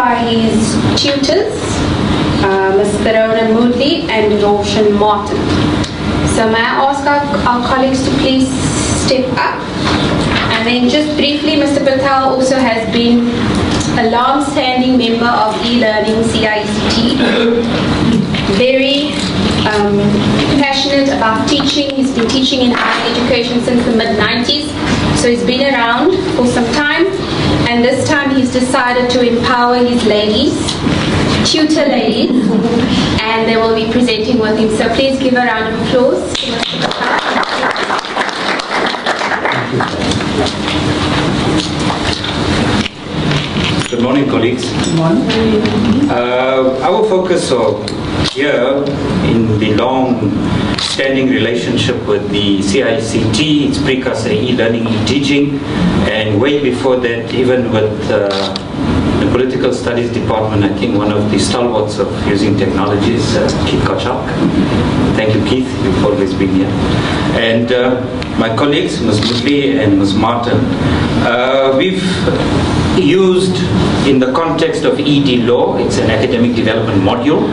by his tutors, Mr. Moodley and Roshan Martin. So may I ask our colleagues to please step up? And then just briefly, Mr. Patel also has been a long-standing member of e-learning CICT, very passionate about teaching. He's been teaching in higher education since the mid-90s, so he's been around for some time, and this time he's decided to empower his ladies, tutor ladies, and they will be presenting with him. So please give a round of applause. Good morning, colleagues. Good morning. Our focus here in the long-standing relationship with the CICT, its precursor e-learning, e-teaching, and way before that, even with the political studies department, I think one of the stalwarts of using technology is Keith Kochak. Thank you, Keith. You've always been here. And my colleagues, Ms. Moodley and Ms. Martin, we've used in the context of ED Law. It's an academic development module.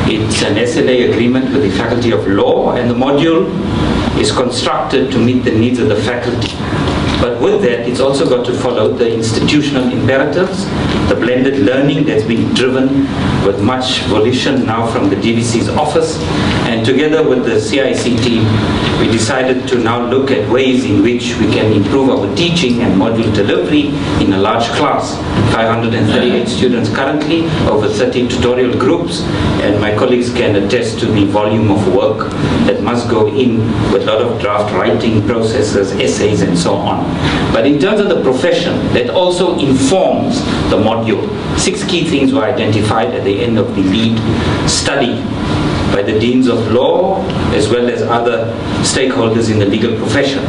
It's an SLA agreement with the Faculty of Law, and the module is constructed to meet the needs of the faculty. But with that, it's also got to follow the institutional imperatives, the blended learning that's been driven with much volition now from the DVC's office. And together with the CICT, we decided to now look at ways in which we can improve our teaching and module delivery in a large class. 538 students currently, over 30 tutorial groups, and my colleagues can attest to the volume of work that must go in with a lot of draft writing processes, essays, and so on. But in terms of the profession, that also informs the module. 6 key things were identified at the end of the lead study by the deans of law as well as other stakeholders in the legal profession.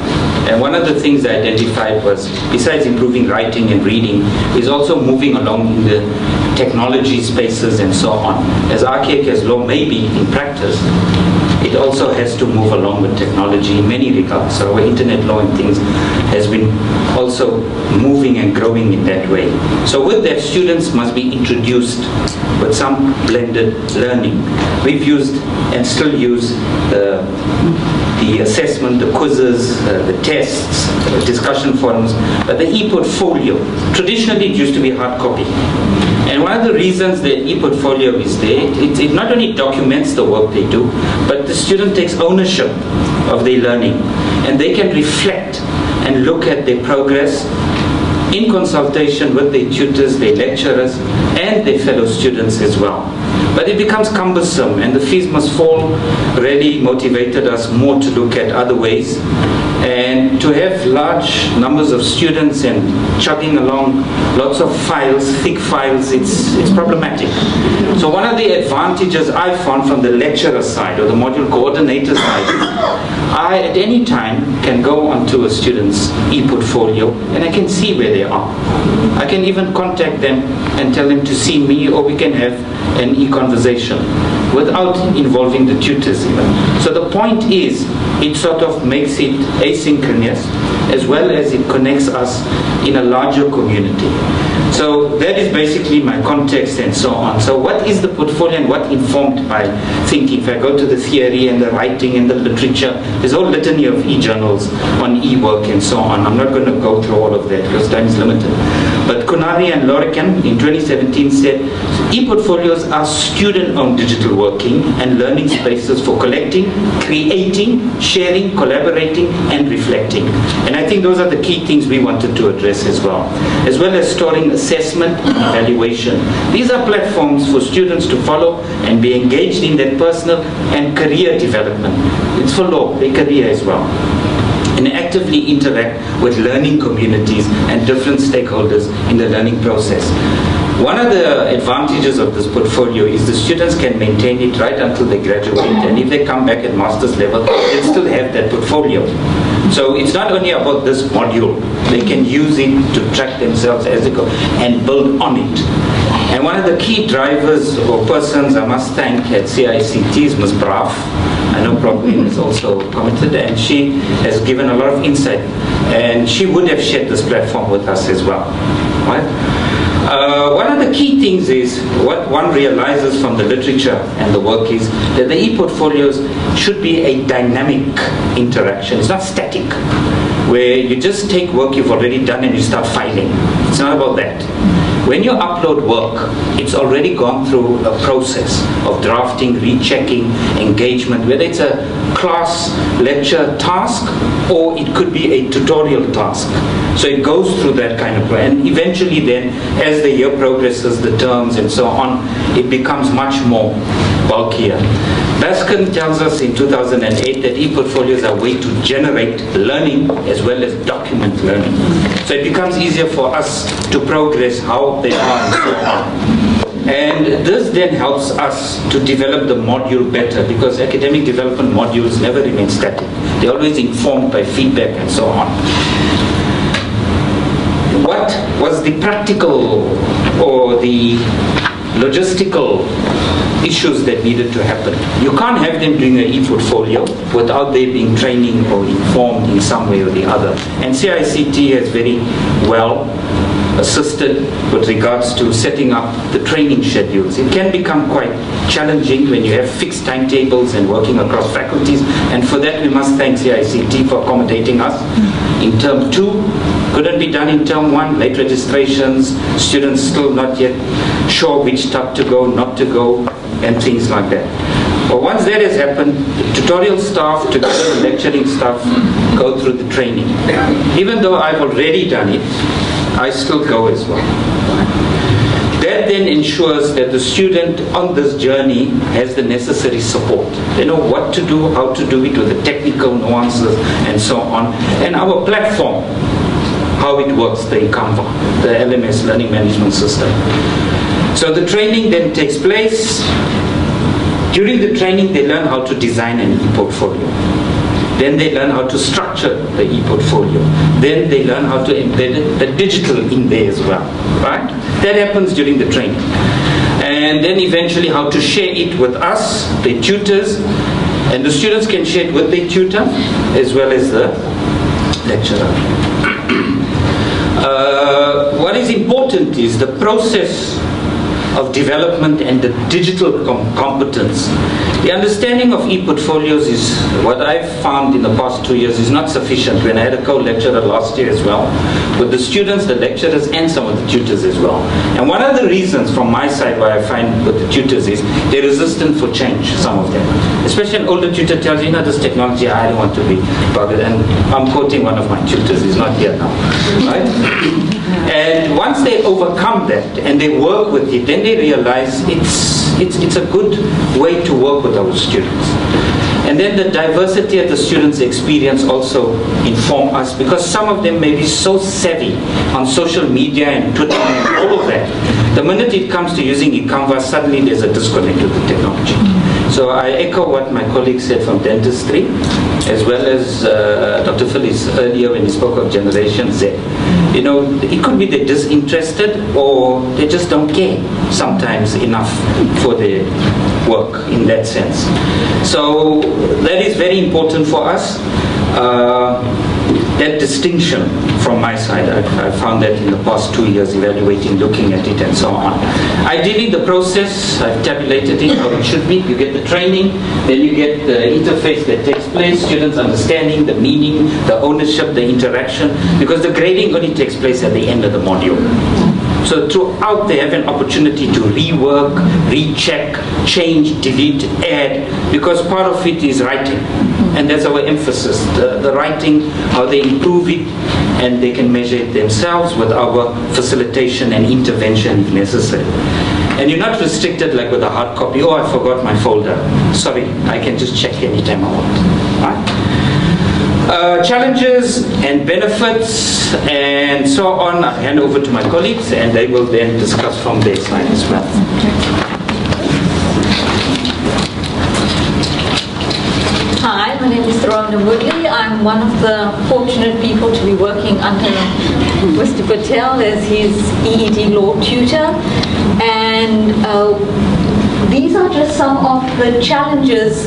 And one of the things they identified was, besides improving writing and reading, is also moving along in the technology spaces and so on. As archaic as law may be in practice, it also has to move along with technology in many regards. So our internet law and things has been also moving and growing in that way. So with that, students must be introduced with some blended learning. We've used and still use the assessment, the quizzes, the tests, the discussion forums, but the e-portfolio, traditionally it used to be hard copy. And one of the reasons the e-portfolio is there, it not only documents the work they do, but the student takes ownership of their learning, and they can reflect and look at their progress in consultation with their tutors, their lecturers, and their fellow students as well. But it becomes cumbersome, and the fees must fall really motivated us more to look at other ways. And to have large numbers of students and chugging along lots of files, thick files, it's problematic. So one of the advantages I found from the lecturer side or the module coordinator side, I at any time can go onto a student's e-portfolio and I can see where they are. I can even contact them and tell them to see me, or we can have an e-conversation without involving the tutors even. So the point is, it sort of makes it asynchronous as well as it connects us in a larger community. So that is basically my context and so on. So what is the portfolio and what informed my thinking? If I go to the theory and the writing and the literature, there's a whole litany of e-journals on e-work and so on. I'm not going to go through all of that because time is limited. But Kunari and Lorican in 2017 said, e-portfolios are student-owned digital working and learning spaces for collecting, creating, sharing, collaborating, and reflecting. And I think those are the key things we wanted to address as well as storing assessment and evaluation. These are platforms for students to follow and be engaged in their personal and career development. It's for law, their career as well. And actively interact with learning communities and different stakeholders in the learning process. One of the advantages of this portfolio is the students can maintain it right until they graduate, and if they come back at master's level, they still have that portfolio. So it's not only about this module, they can use it to track themselves as they go and build on it. And one of the key drivers or persons I must thank at CICT is Ms. Braff. I know Praveen is also committed, and she has given a lot of insight, and she would have shared this platform with us as well. Right? One of the key things is, what one realizes from the literature and the work is that the e-portfolios should be a dynamic interaction. It's not static, where you just take work you've already done and you start filing. It's not about that. When you upload work, it's already gone through a process of drafting, rechecking, engagement, whether it's a class lecture task or it could be a tutorial task. So it goes through that kind of way. And eventually then, as the year progresses, the terms and so on, it becomes much more bulkier. Baskin tells us in 2008 that e-portfolios are a way to generate learning as well as document learning. So it becomes easier for us to progress how they are and so on. And this then helps us to develop the module better, because academic development modules never remain static. They're always informed by feedback and so on. What was the practical or the logistical issues that needed to happen? You can't have them doing an e-portfolio without there being training or informed in some way or the other. And CICT has very well assisted with regards to setting up the training schedules. It can become quite challenging when you have fixed timetables and working across faculties, and for that we must thank CICT for accommodating us. In term 2, couldn't be done in term 1, late registrations, students still not yet sure which type to go, not to go, and things like that. But once that has happened, the tutorial staff together with the lecturing staff go through the training. Even though I've already done it, I still go as well. That then ensures that the student on this journey has the necessary support. They know what to do, how to do it, with the technical nuances and so on. And our platform, how it works, the eColloquium, the LMS, Learning Management System. So the training then takes place. During the training, they learn how to design an e-portfolio. Then they learn how to structure the e-portfolio. Then they learn how to embed the digital in there as well, right? That happens during the training. And then eventually how to share it with us, the tutors, and the students can share it with their tutor as well as the lecturer. What is important is the process of development and the digital competence. The understanding of e-portfolios is, what I've found in the past 2 years, is not sufficient. When I had a co-lecturer last year as well, with the students, the lecturers, and some of the tutors as well. And one of the reasons from my side why I find with the tutors is they're resistant for change, some of them. Especially an older tutor tells you, this technology, I don't want to be bothered. And I'm quoting one of my tutors, he's not here now, right? And once they overcome that and they work with it, then they realize it's a good way to work with our students. And then the diversity of the students' experience also inform us, because some of them may be so savvy on social media and Twitter and all of that. The minute it comes to using eColloquium, suddenly there's a disconnect with the technology. So I echo what my colleague said from dentistry, as well as Dr. Phillips earlier when he spoke of Generation Z. You know, it could be they're disinterested or they just don't care sometimes enough for their work in that sense. So that is very important for us. That distinction from my side, I found that in the past 2 years evaluating, looking at it and so on. Ideally the process, I've tabulated it how it should be. You get the training, then you get the interface that takes place, students understanding the meaning, the ownership, the interaction, because the grading only takes place at the end of the module. So throughout they have an opportunity to rework, recheck, change, delete, add, because part of it is writing. And that's our emphasis, the writing, how they improve it, and they can measure it themselves with our facilitation and intervention if necessary. And you're not restricted like with a hard copy, oh, I forgot my folder. Sorry, I can just check anytime I want. Right? Challenges and benefits and so on, I hand over to my colleagues and they will then discuss from their side as well. Hi, my name is Moodley. I'm one of the fortunate people to be working under Mr. Patel as his EED law tutor. And these are just some of the challenges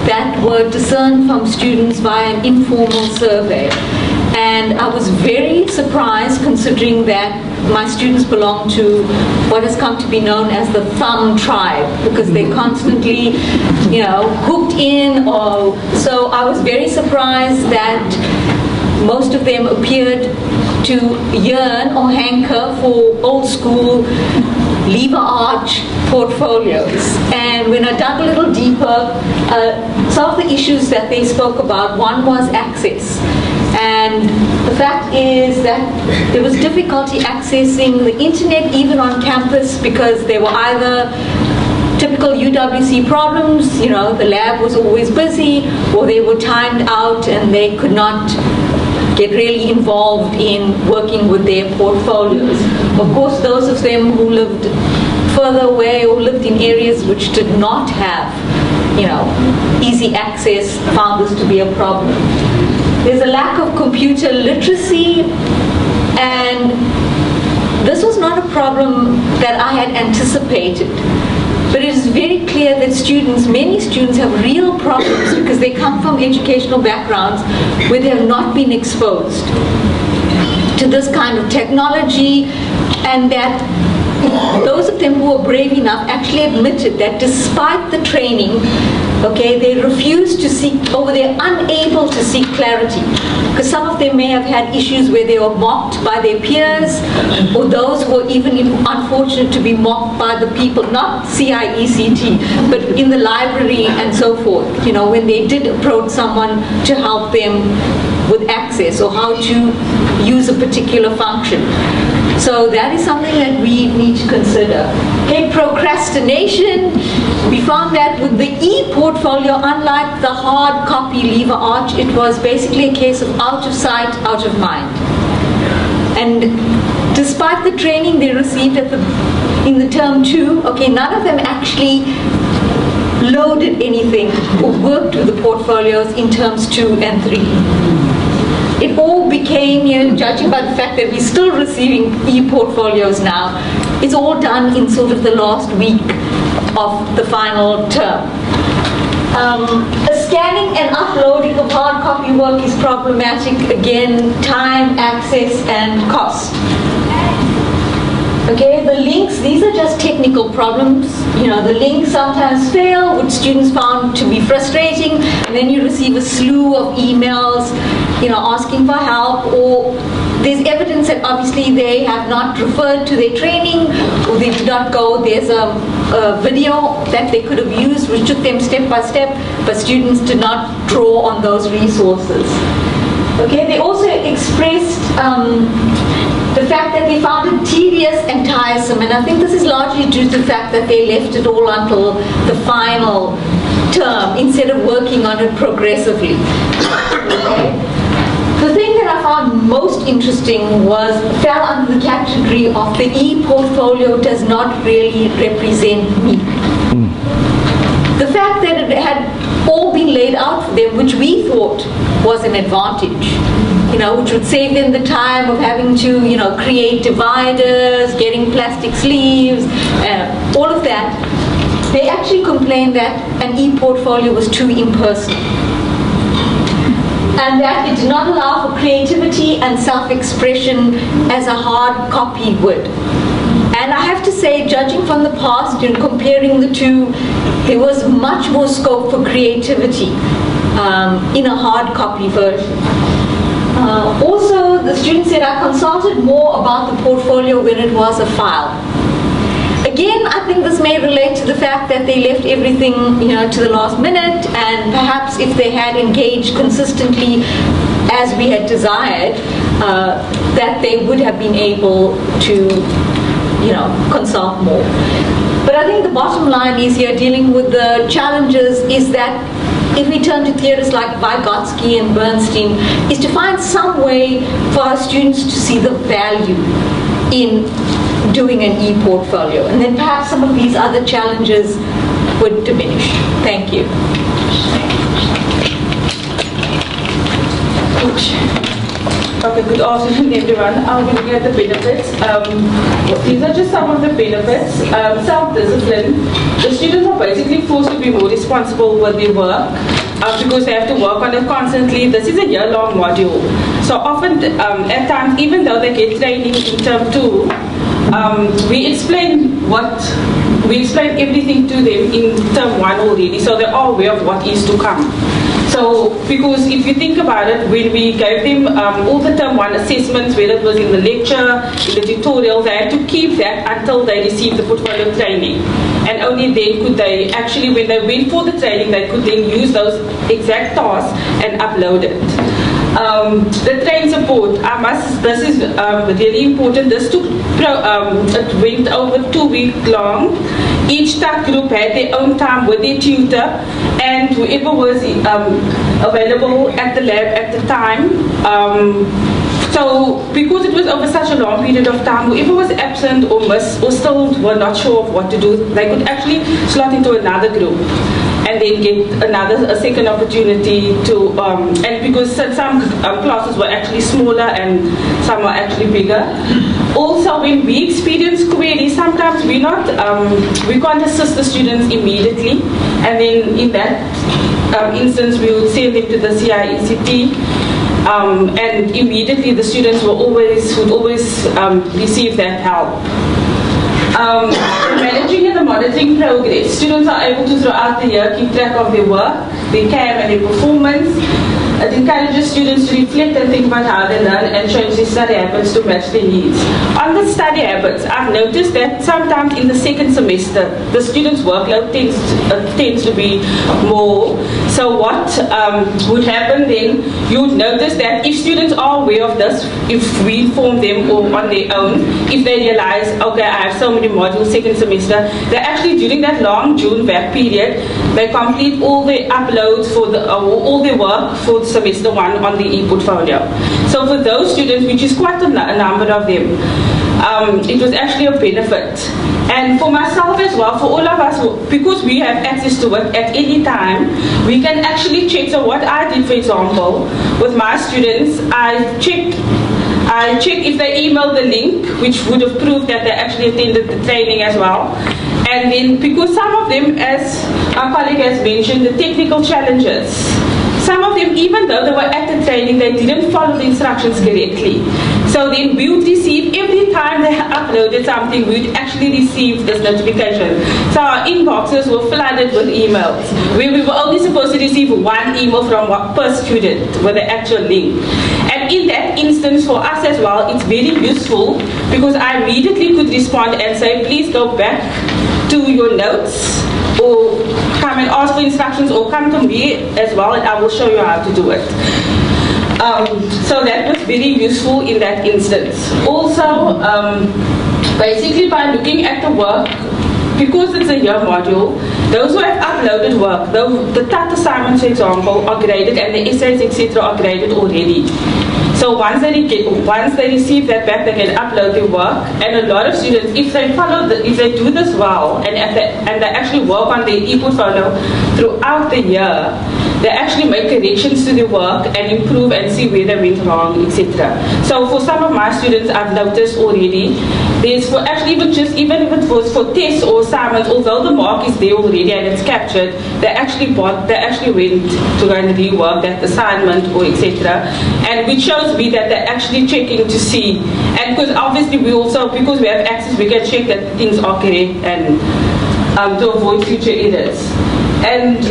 that were discerned from students via an informal survey. And I was very surprised, considering that my students belong to what has come to be known as the thumb tribe, because they're constantly, hooked in. Or so I was very surprised that most of them appeared to yearn or hanker for old school lever arch portfolios. And when I dug a little deeper, some of the issues that they spoke about, one was access. And the fact is that there was difficulty accessing the internet even on campus, because they were either typical UWC problems, the lab was always busy, or they were timed out and they could not get really involved in working with their portfolios. Of course, those of them who lived further away or lived in areas which did not have, easy access found this to be a problem. There's a lack of computer literacy, and this was not a problem that I had anticipated. But it is very clear that many students have real problems because they come from educational backgrounds where they have not been exposed to this kind of technology, and that those of them who were brave enough actually admitted that despite the training, they refused to seek, or they're unable to seek clarity. Because some of them may have had issues where they were mocked by their peers, or those who were even unfortunate to be mocked by the people, not CIECT, but in the library and so forth, when they did approach someone to help them with access or how to use a particular function. So that is something that we need to consider. Okay, procrastination. We found that with the e-portfolio, unlike the hard copy lever arch, it was basically a case of out of sight, out of mind. And despite the training they received in the term 2, none of them actually loaded anything or worked with the portfolios in terms 2 and 3. It all became, judging by the fact that we're still receiving e-portfolios now, it's all done in sort of the last week of the final term. Scanning and uploading of hard copy work is problematic. Again, time, access, and cost. The links, these are just technical problems. The links sometimes fail, which students found to be frustrating, and then you receive a slew of emails, asking for help, or there's evidence that obviously they have not referred to their training, or they did not go. There's a video that they could have used which took them step by step, but students did not draw on those resources. They also expressed the fact that they found it tedious and tiresome, and I think this is largely due to the fact that they left it all until the final term instead of working on it progressively. The thing that I found most interesting fell under the category of the e-portfolio does not really represent me. The fact that it had all been laid out for them, which we thought was an advantage, which would save them the time of having to, create dividers, getting plastic sleeves, all of that. They actually complained that an e-portfolio was too impersonal, and that it did not allow for creativity and self-expression as a hard copy would. And I have to say, judging from the past and comparing the two, there was much more scope for creativity in a hard copy version. Also, the student said, I consulted more about the portfolio when it was a file. Again, I think this may relate to the fact that they left everything, to the last minute, and perhaps if they had engaged consistently as we had desired, that they would have been able to, consult more. But I think the bottom line is here, dealing with the challenges, is that if we turn to theorists like Vygotsky and Bernstein, is to find some way for our students to see the value in doing an e-portfolio. And then perhaps some of these other challenges would diminish. Thank you. Okay, good afternoon everyone. I'll be looking at the benefits. These are just some of the benefits. Self-discipline. The students are basically forced to be more responsible with their work. because they have to work on it constantly. This is a year-long module. So often, at times, even though they get training in term 2, we explain everything to them in term 1 already, so they're all aware of what is to come. So, because if you think about it, when we gave them all the term 1 assessments, whether it was in the lecture, in the tutorial, they had to keep that until they received the portfolio training. And only then could they actually, when they went for the training, they could then use those exact tasks and upload it. The train support, this is really important. This took, it went over 2 weeks long. Each TAC group had their own time with their tutor, and whoever was available at the lab at the time. So because it was over such a long period of time, whoever was absent or missed or still were not sure of what to do, they could actually slot into another group and then get a second opportunity to, and because some classes were actually smaller and some were actually bigger. Also, when we experience queries, sometimes we can't assist the students immediately, and then in that instance, we would send them to the CIECT, and immediately the students would always receive that help. Managing and the monitoring progress. Students are able to throughout the year keep track of their work, their CAM and their performance. It encourages students to reflect and think about how they learn and change their study habits to match their needs. On the study habits, I've noticed that sometimes in the second semester, the students' workload tends to be more. So what would happen then, you would notice that if students are aware of this, if we inform them or on their own, if they realize, okay, I have so many modules second semester, they actually during that long June VAC period, they complete all their uploads for all their work for semester 1 on the e-portfolio. So for those students, which is quite a number of them, it was actually a benefit. And for myself as well, for all of us, because we have access to it at any time, we can actually check. So what I did, for example, with my students, I check if they emailed the link, which would have proved that they actually attended the training as well. And then, because some of them, as our colleague has mentioned, the technical challenges, some of them, even though they were at the training, they didn't follow the instructions correctly. So then we would receive, every time they uploaded something, we would actually receive this notification. So our inboxes were flooded with emails, where we were only supposed to receive one email from per student with the actual link. And in that instance, for us as well, it's very useful, because I immediately could respond and say, please go back to your notes, or come and ask for instructions, or come to me as well and I will show you how to do it. So that was very useful in that instance. Also, basically by looking at the work, because it's a year module, those who have uploaded work, the TAT assignments, for example, are graded, and the essays, etc., are graded already. So once they receive that back, they can upload their work. And a lot of students, if they do this well, and they actually work on their e-portfolio throughout the year, they actually make corrections to their work and improve and see where they went wrong, etc. So for some of my students, I've noticed already, there's for actually even if it was for tests or assignments, although the mark is there already and it's captured, they actually went to go and rework that assignment or etc. And which shows me that they're actually checking to see. And because obviously we also, because we have access, we can check that things are correct and to avoid future errors. And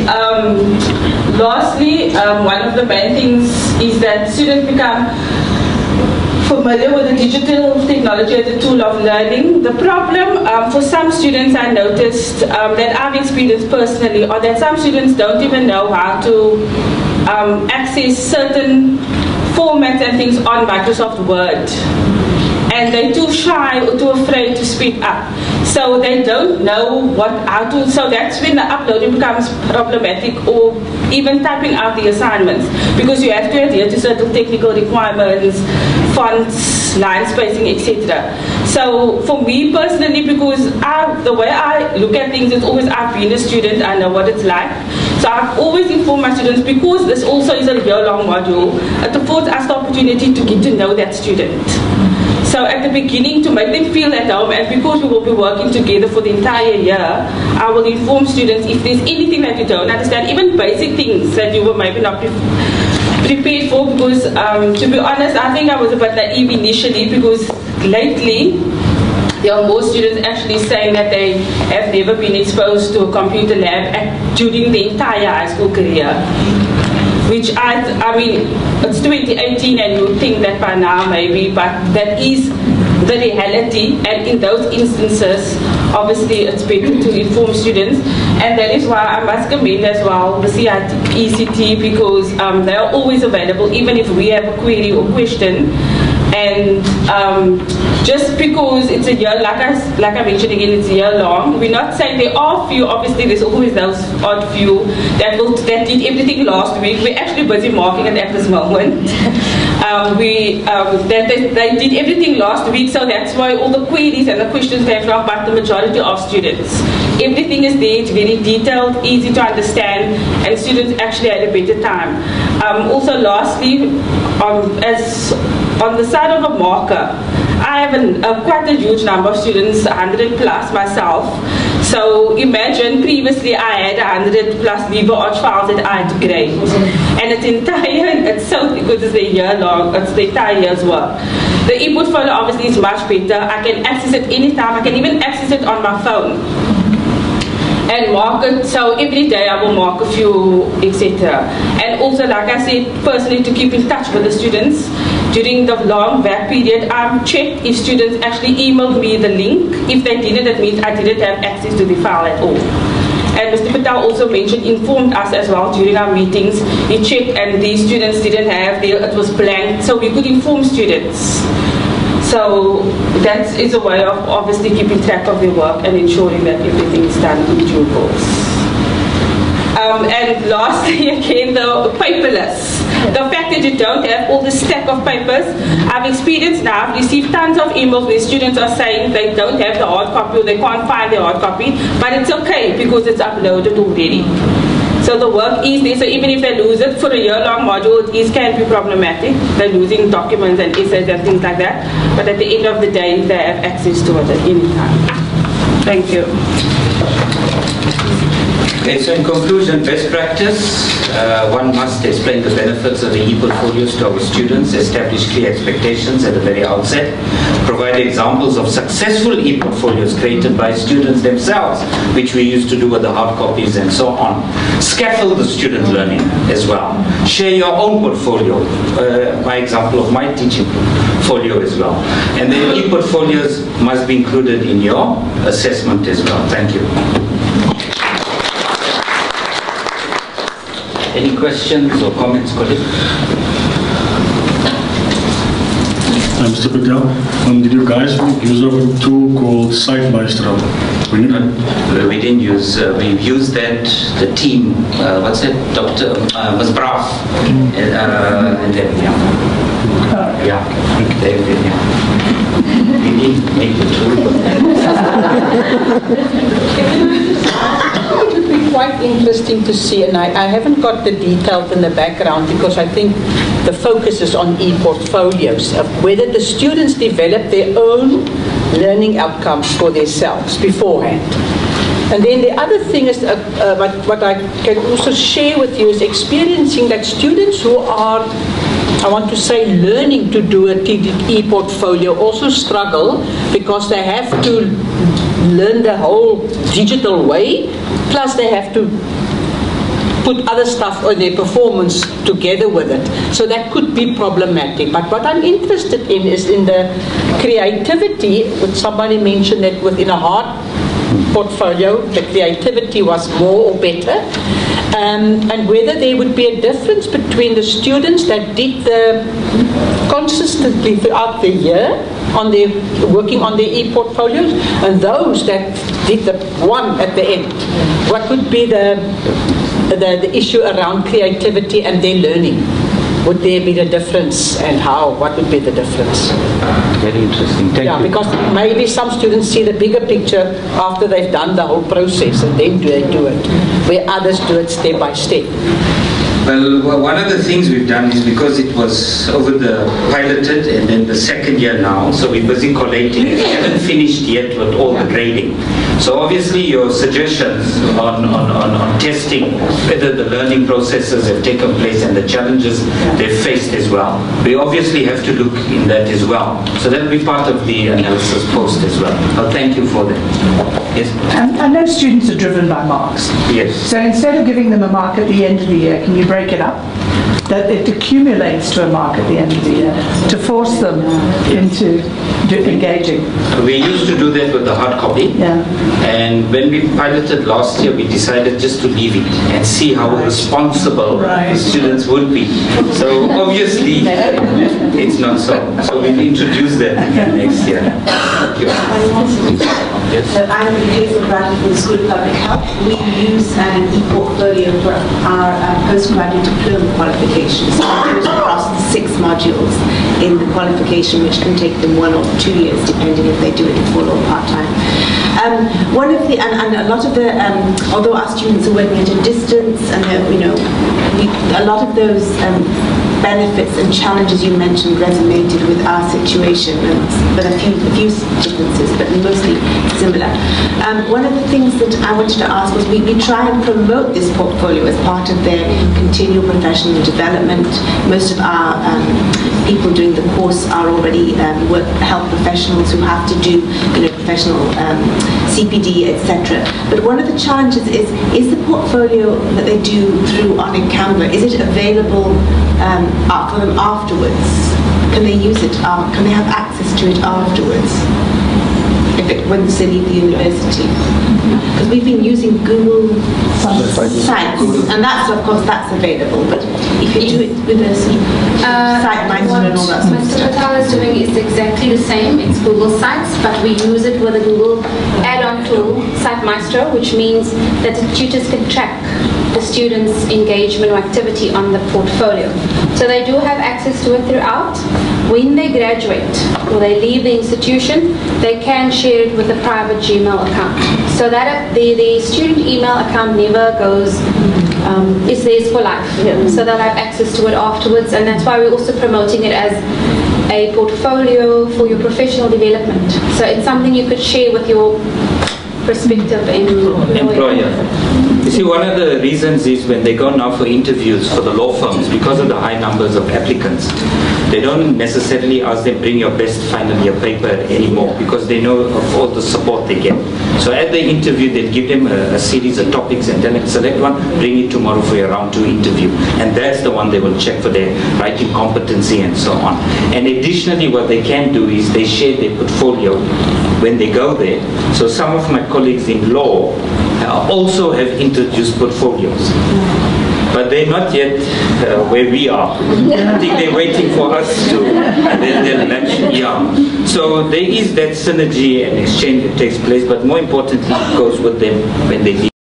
lastly, one of the main things is that students become familiar with the digital technology as a tool of learning. The problem for some students, I noticed that I've experienced personally, or that some students don't even know how to access certain formats and things on Microsoft Word. And they're too shy or too afraid to speak up. So they don't know how to, so that's when the uploading becomes problematic, or even typing out the assignments, because you have to adhere to certain technical requirements, fonts, line spacing, etc. So for me personally, because the way I look at things is always, I've been a student, I know what it's like. So I've always informed my students, because this also is a year-long module, it affords us the opportunity to get to know that student. So at the beginning, to make them feel at home, and because we will be working together for the entire year, I will inform students if there's anything that you don't understand, even basic things that you were maybe not prepared for, because to be honest, I think I was a bit naive initially, because lately there are more students actually saying that they have never been exposed to a computer lab during the entire high school career. Which I mean, it's 2018 and you think that by now maybe, but that is the reality, and in those instances, obviously it's better to inform students, and that is why I must commend as well the ECT, because they are always available, even if we have a query or question. And just because it's a year, like I mentioned again, it's a year long, we're not saying there are few, obviously there's always those odd few that did everything last week. We're actually busy marking it at this moment. They did everything last week, so that's why all the queries and the questions came from, but the majority of students. Everything is there, it's very detailed, easy to understand, and students actually had a better time. Also lastly, as on the side of a marker, I have quite a huge number of students, 100 plus myself. So imagine previously I had 100 plus LibreArch files that I had to grade. And it's so good, it's a year long, it's the entire year's work. The ePortfolio obviously is much better. I can access it anytime, I can even access it on my phone. And mark it, so every day I will mark a few, etc. And also, like I said, personally to keep in touch with the students. During the long VAC period, I checked if students actually emailed me the link. If they didn't, that means I didn't have access to the file at all. And Mr. Patel also informed us as well during our meetings. He checked and these students didn't have, it was blank, so we could inform students. So that is a way of obviously keeping track of their work and ensuring that everything is done in due course. And lastly, again, the paperless. The fact that you don't have all this stack of papers. I've experienced now, I've received tons of emails where students are saying they don't have the hard copy or they can't find the hard copy, but it's okay because it's uploaded already. So the work is there, so even if they lose it for a year-long module, it can be problematic. They're losing documents and essays and things like that, but at the end of the day, they have access to it at any time. Thank you. Okay, so in conclusion, best practice, one must explain the benefits of the e-portfolios to our students, establish clear expectations at the very outset, provide examples of successful e-portfolios created by students themselves, which we used to do with the hard copies and so on. Scaffold the student learning as well. Share your own portfolio, by example of my teaching portfolio as well. And then e-portfolios must be included in your assessment as well. Thank you. Any questions or comments, colleagues? Mr. Patel, did you guys use a tool called SiteMaestro? We didn't use, we've used that, the team, what's it, Dr. was Braaf, and then, we didn't make the tool. It would be quite interesting to see, and I haven't got the details in the background because I think the focus is on e-portfolios, of whether the students develop their own learning outcomes for themselves beforehand. And then the other thing is, what I can also share with you is experiencing that students who are, I want to say, learning to do a e-portfolio also struggle because they have to learn the whole digital way, plus they have to put other stuff on their performance together with it. So that could be problematic. But what I'm interested in is in the creativity, which somebody mentioned that within a hard portfolio, the creativity was more or better, and whether there would be a difference between the students that did the consistently throughout the year on their working on their e-portfolios and those that did the one at the end. What would be the issue around creativity and their learning? Would there be the difference, and how? What would be the difference? Very interesting. Thank you. Because maybe some students see the bigger picture after they've done the whole process and then they do it, where others do it step by step. Well, one of the things we've done is because it was over the piloted and then the second year now, so we're busy collating. We haven't finished yet with all the grading. So obviously your suggestions on testing whether the learning processes have taken place and the challenges they've faced as well. We obviously have to look in that as well. So that will be part of the analysis post as well. Well, thank you for that. Yes? I know students are driven by marks. Yes. So instead of giving them a mark at the end of the year, can you break it up? That it accumulates to a mark at the end of the year to force them into engaging. We used to do that with the hard copy. Yeah. And when we piloted last year, we decided just to leave it and see how responsible the students would be. So obviously, it's not so. So we'll introduce that again next year. Thank you. Yes. I'm Hazel Bradley from the School of Public Health. We use an e-portfolio for our postgraduate diploma qualifications. So it goes across the 6 modules in the qualification, which can take them 1 or 2 years, depending if they do it full or part-time. One of the, and a lot of the, although our students are working at a distance, and a lot of those benefits and challenges you mentioned resonated with our situation, but a few differences, but mostly similar. One of the things that I wanted to ask was we try and promote this portfolio as part of their continual professional development. Most of our people doing the course are already health professionals who have to do professional CPD, etc. But one of the challenges is the portfolio that they do through on Canva, is it available for them afterwards? Can they use it? Can they have access to it afterwards? Once they leave the university? Because we've been using Google Sites, and that's, of course, that's available. But if you do it with a sort of site manager and all that sort of stuff. Mr. Patel is doing is exactly the same. It's Google Sites, but we use it with a Google add-on tool, Site Maestro, which means that the tutors can track the students' engagement or activity on the portfolio. So they do have access to it throughout. When they graduate or they leave the institution, they can share it with a private Gmail account. So that the student email account never goes, it's theirs for life. So they'll have access to it afterwards, and that's why we're also promoting it as a portfolio for your professional development. So it's something you could share with your prospective employer. You see, one of the reasons is when they go now for interviews for the law firms, because of the high numbers of applicants, they don't necessarily ask them bring your best final year paper anymore, because they know of all the support they get. So at the interview, they'll give them a series of topics and tell them select one, bring it tomorrow for your round 2 interview. And that's the one they will check for their writing competency and so on. And additionally, what they can do is they share their portfolio when they go there. So some of my colleagues in law also have introduced portfolios. But they're not yet where we are. I think they're waiting for us to, and then they'll match. So there is that synergy and exchange that takes place, but more importantly, it goes with them when they leave.